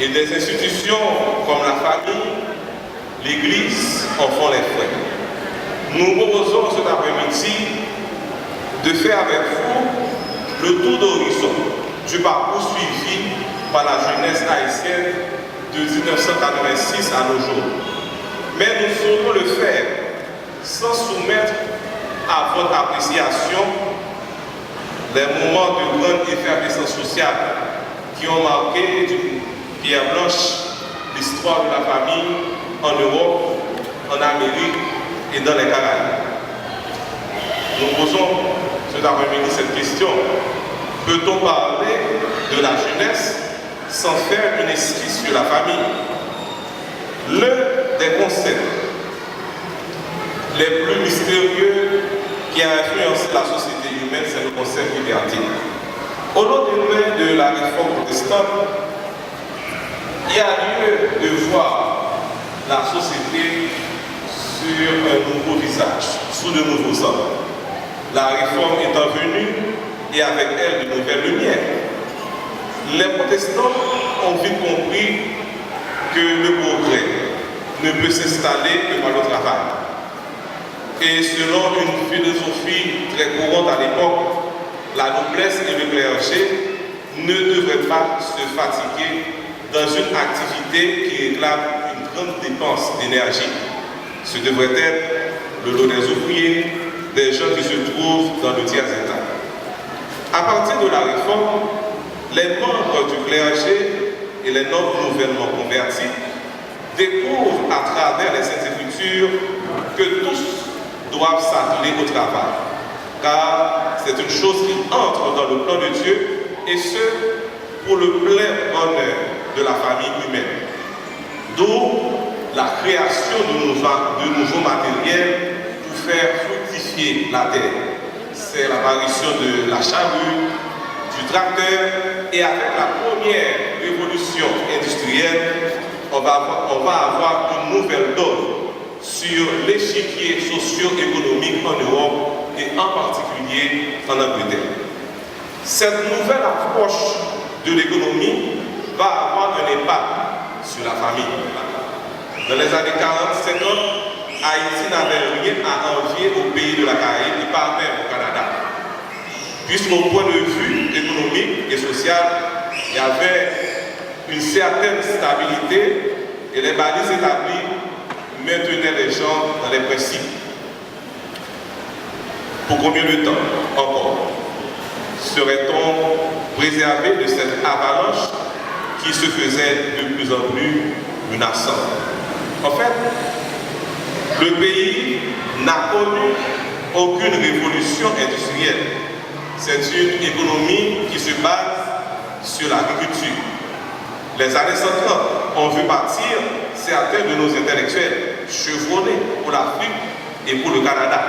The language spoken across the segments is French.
Et des institutions comme la famille, l'Église en font les frais. Nous proposons cet après-midi de faire avec vous le tour d'horizon du parcours suivi par la jeunesse haïtienne de 1986 à nos jours. Mais nous saurons le faire sans soumettre à votre appréciation les moments de grande effervescence sociale qui ont marqué d'une pierre blanche l'histoire de la famille en Europe, en Amérique et dans les Caraïbes. Nous posons cet après-midi cette question. Peut-on parler de la jeunesse sans faire une esquisse sur la famille? L'un des concepts les plus mystérieux qui a influencé la société humaine, c'est le concept de liberté. Au lendemain de la réforme protestante, il y a lieu de voir la société sur un nouveau visage, sous de nouveaux angles. La réforme étant venue et avec elle de nouvelles lumières. Les protestants ont vite compris que le progrès ne peut s'installer que par le travail. Et selon une philosophie très courante à l'époque, la noblesse et le clergé ne devraient pas se fatiguer dans une activité qui réclame une grande dépense d'énergie. Ce devrait être le lot des ouvriers, des gens qui se trouvent dans le tiers-état. À partir de la réforme, les membres du clergé et les nobles nouvellement convertis découvrent à travers les Saintes Écritures que tous doivent s'atteler au travail, car c'est une chose qui entre dans le plan de Dieu, et ce, pour le plein bonheur de la famille humaine. D'où la création de nouveaux matériels pour faire fructifier la terre. C'est l'apparition de la charrue, du tracteur, et avec la première révolution industrielle, on va avoir une nouvelle donne sur l'échiquier socio-économique en Europe et en particulier en Angleterre. Cette nouvelle approche de l'économie va avoir un impact sur la famille. Dans les années 40-50, Haïti n'avait rien à envier aux pays de la Caraïbe et pas même au Canada. Puisqu'au point de vue économique et social, il y avait une certaine stabilité et les balises établies maintenaient les gens dans les principes. Pour combien de temps encore serait-on préservé de cette avalanche qui se faisait de plus en plus menaçante? En fait, le pays n'a connu aucune révolution industrielle. C'est une économie qui se base sur l'agriculture. Les années 50 ont vu partir certains de nos intellectuels chevronnés pour l'Afrique et pour le Canada.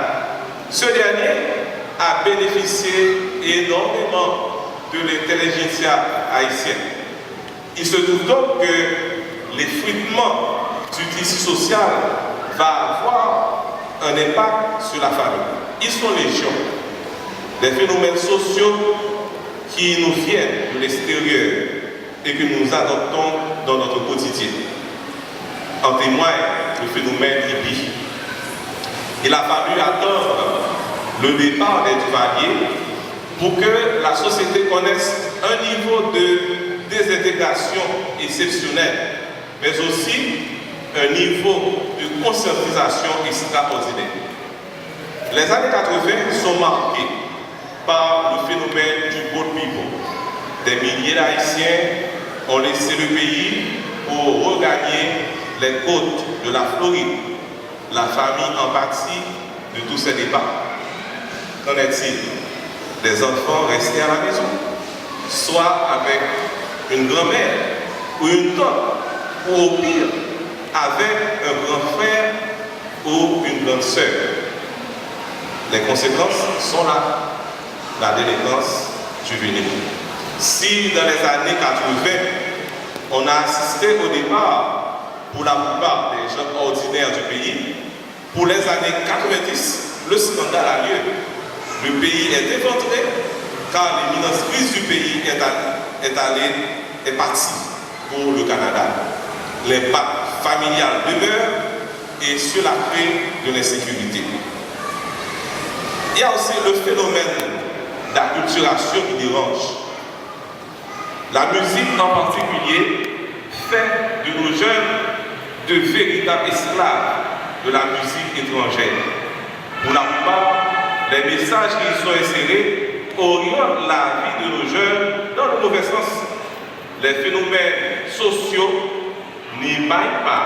Ce dernier a bénéficié énormément de l'intelligentsia haïtienne. Il se trouve donc que l'effritement du tissu social va avoir un impact sur la famille. Ils sont légion. Les phénomènes sociaux qui nous viennent de l'extérieur et que nous adoptons dans notre quotidien. En témoigne le phénomène hippie. Il a fallu attendre le départ des Duvaliers pour que la société connaisse un niveau de désintégration exceptionnel, mais aussi un niveau de conscientisation extraordinaire. Les années 80 sont marquées par le phénomène du boat people. Des milliers d'Haïtiens ont laissé le pays pour regagner les côtes de la Floride. La famille en pâtit de tous ces débats. Qu'en est-il? Des enfants restés à la maison, soit avec une grand-mère ou une tante, ou au pire, avec un grand frère ou une grande sœur. Les conséquences sont là. La délinquance juvénile. Si dans les années 80, on a assisté au départ, pour la plupart des gens ordinaires du pays, pour les années 90, le scandale a lieu. Le pays est éventré car l'imminence crise du pays est partie. pour le Canada. L'impact familial demeure et sur la clé de l'insécurité. Il y a aussi le phénomène d'acculturation qui dérange. La musique en particulier fait de nos jeunes de véritables esclaves de la musique étrangère. Pour la plupart, les messages qui y sont insérés orientent la vie de nos jeunes dans le mauvais sens. Les phénomènes sociaux n'émaillent pas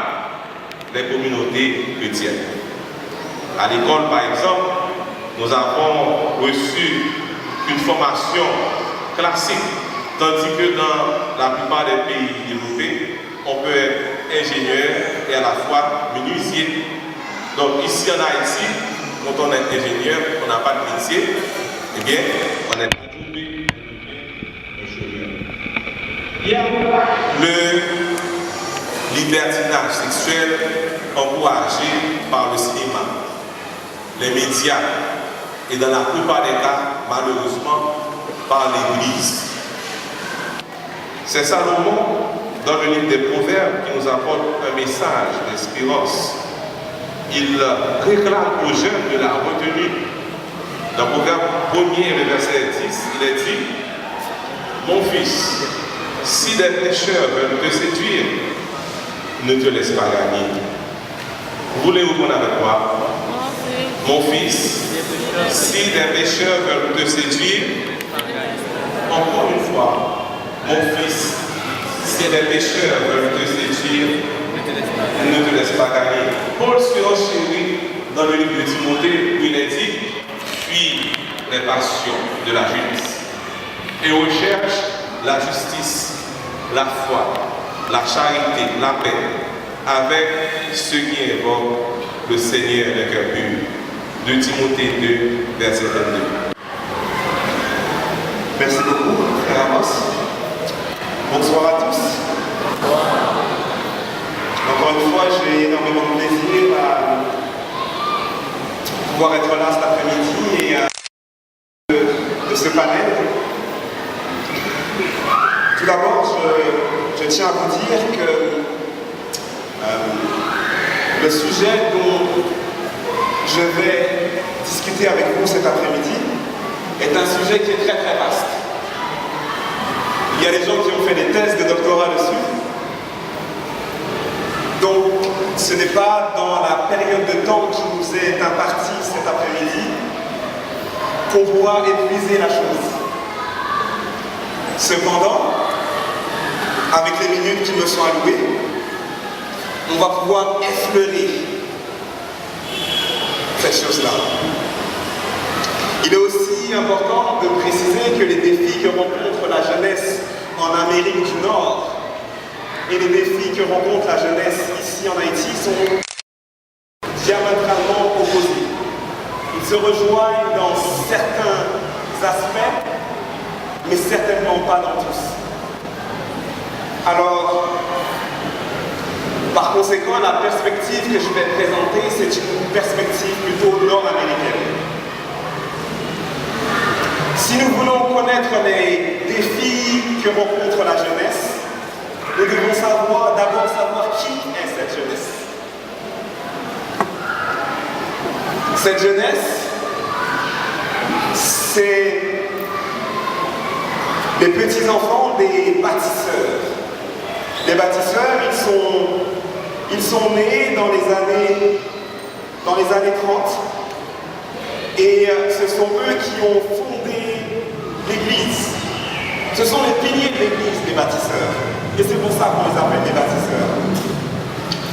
les communautés chrétiennes. À l'école, par exemple, nous avons reçu une formation classique, tandis que dans la plupart des pays développés, on peut être ingénieur et à la fois menuisier. Donc ici en Haïti, quand on est ingénieur, on n'a pas de métier, eh bien, on est obligé de devenir ingénieur. Le libertinage sexuel encouragé par le cinéma, les médias et dans la plupart des cas, malheureusement, par l'Église. C'est Salomon, dans le livre des Proverbes, qui nous apporte un message d'espérance. Il réclame aux jeunes de la retenue. Dans le Proverbe 1er, le verset 10, il est dit: mon fils, si des pécheurs veulent te séduire, ne te laisse pas gagner. Vous voulez répondre avec moi? Mon fils, si des pécheurs veulent te séduire, encore une fois, mon fils, si des pécheurs veulent te séduire, ne te laisse pas gagner. Paul se renchérit dans le livre de Timothée où il est dit: fuis les passions de la jeunesse et recherche la justice, la foi, la charité, la paix, avec ceux qui invoquent le Seigneur de cœur pur. De Timothée 2, verset 22. Merci beaucoup, frère Amos. Bonsoir à tous. Encore une fois, j'ai énormément de plaisir à pouvoir être là cet après-midi et de ce panel. Tout d'abord, je tiens à vous dire que le sujet dont je vais discuter avec vous cet après-midi est un sujet qui est très très vaste. Il y a des gens qui ont fait des thèses de doctorat dessus. Donc, ce n'est pas dans la période de temps qui nous est impartie cet après-midi qu'on pourra épuiser la chose. Cependant, avec les minutes qui me sont allouées, on va pouvoir effleurer cette chose-là. Il est aussi important de préciser que les défis que rencontre la jeunesse en Amérique du Nord et les défis que rencontre la jeunesse ici en Haïti sont diamétralement opposés. Ils se rejoignent dans certains aspects, mais certainement pas dans tous. Alors, par conséquent, la perspective que je vais présenter, c'est une perspective plutôt nord-américaine. Si nous voulons connaître les défis que rencontre la jeunesse, nous devons d'abord savoir qui est cette jeunesse. Cette jeunesse, c'est les petits-enfants des bâtisseurs. Les bâtisseurs, ils sont nés dans les années 30 et ce sont eux qui ont fondé l'Église. Ce sont les piliers de l'Église, les bâtisseurs. Et c'est pour ça qu'on les appelle des bâtisseurs.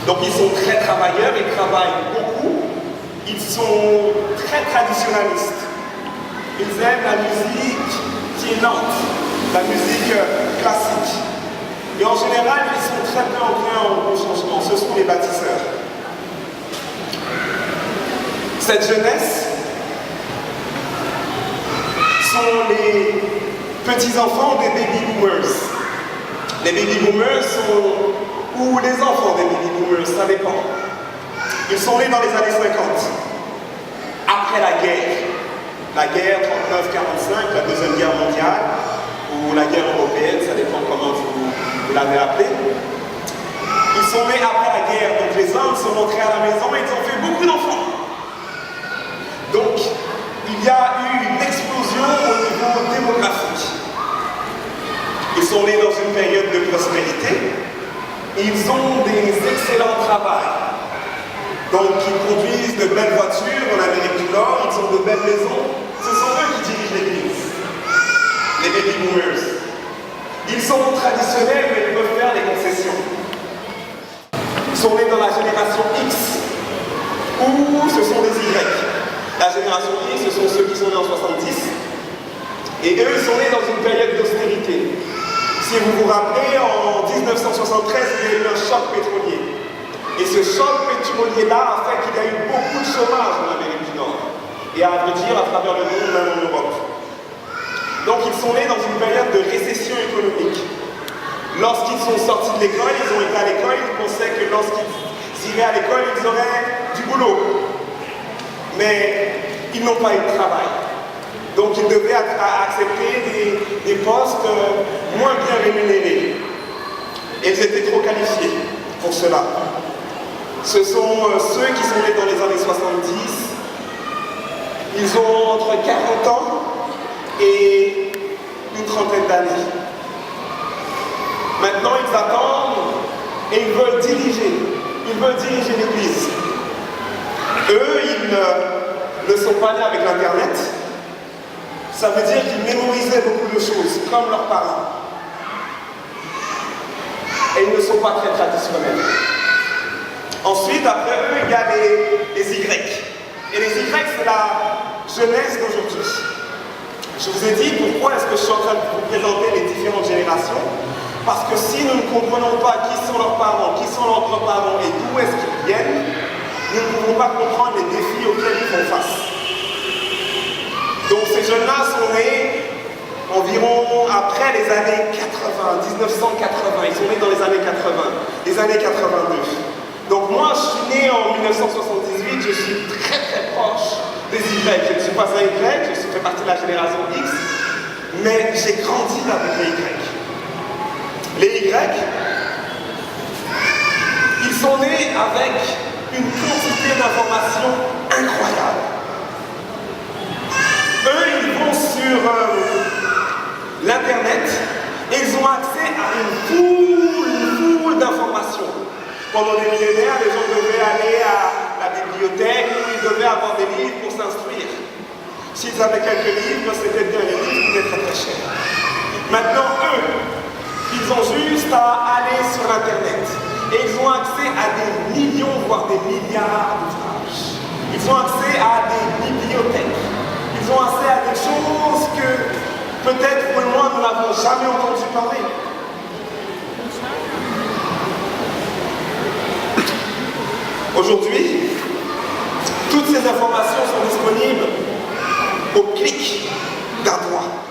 Donc ils sont très travailleurs, ils travaillent beaucoup, ils sont très traditionnalistes. Ils aiment la musique qui est lente, la musique classique. Et en général, ils sont très peu enclins au changement, ce sont les bâtisseurs. Cette jeunesse sont les petits-enfants des baby-boomers. Les baby-boomers sont, ou les enfants des baby-boomers, ça dépend. Ils sont nés dans les années 50, après la guerre 39-45, la Deuxième Guerre mondiale, ou la guerre européenne, ça dépend comment vous vous l'avez appelé. Ils sont nés après la guerre, donc les hommes sont rentrés à la maison et ils ont fait beaucoup d'enfants. Donc, il y a eu une explosion au niveau démographique. Ils sont nés dans une période de prospérité. Ils ont des excellents travails. Donc, ils conduisent de belles voitures en Amérique du Nord, ils ont de belles maisons. Ce sont eux qui dirigent l'Église, les baby boomers. Ils sont traditionnels, mais ils peuvent faire des concessions. Ils sont nés dans la génération X, ou ce sont des Y. La génération X, ce sont ceux qui sont nés en 70. Et eux, ils sont nés dans une période d'austérité. Si vous vous rappelez, en 1973, il y a eu un choc pétrolier. Et ce choc pétrolier-là a fait qu'il y a eu beaucoup de chômage en Amérique du Nord. Et à vrai dire, à travers le monde, même en Europe. Donc ils sont nés dans une période de récession économique. Lorsqu'ils sont sortis de l'école, ils ont été à l'école, ils pensaient que lorsqu'ils iraient à l'école, ils auraient du boulot. Mais ils n'ont pas eu de travail. Donc ils devaient accepter des postes moins bien rémunérés. Et ils étaient trop qualifiés pour cela. Ce sont ceux qui sont nés dans les années 70. Ils ont entre 40 ans et une trentaine d'années. Maintenant, ils attendent et ils veulent diriger. Ils veulent diriger l'Église. Eux, ils ne sont pas nés avec l'Internet. Ça veut dire qu'ils mémorisaient beaucoup de choses, comme leurs parents. Et ils ne sont pas très traditionnels. Ensuite, après eux, il y a les Y. Et les Y, c'est la jeunesse d'aujourd'hui. Je vous ai dit pourquoi est-ce que je suis en train de vous présenter les différentes générations. Parce que si nous ne comprenons pas qui sont leurs parents, qui sont leurs grands-parents et d'où est-ce qu'ils viennent, nous ne pouvons pas comprendre les défis auxquels ils font face. Donc ces jeunes-là sont nés environ après les années 80, 1980. Ils sont nés dans les années 80, les années 82. Donc moi, je suis né en 1978, je suis très proche des Y. Je ne suis pas un Y, je fais partie de la génération X, mais j'ai grandi avec les Y. Les Y, ils sont nés avec une quantité d'informations incroyable. Eux, ils vont sur l'Internet et ils ont accès à une foule d'informations. Pendant des millénaires, les gens devaient aller à la bibliothèque où ils devaient avoir des livres pour s'instruire. S'ils avaient quelques livres, c'était bien, les livres coûtaient très cher. Maintenant, eux, ils ont juste à aller sur Internet et ils ont accès à des millions, voire des milliards d'ouvrages. Ils ont accès à des bibliothèques. Ils ont accès à des choses que peut-être vous et moi, nous n'avons jamais entendu parler. Aujourd'hui, toutes ces informations sont disponibles au clic d'un doigt.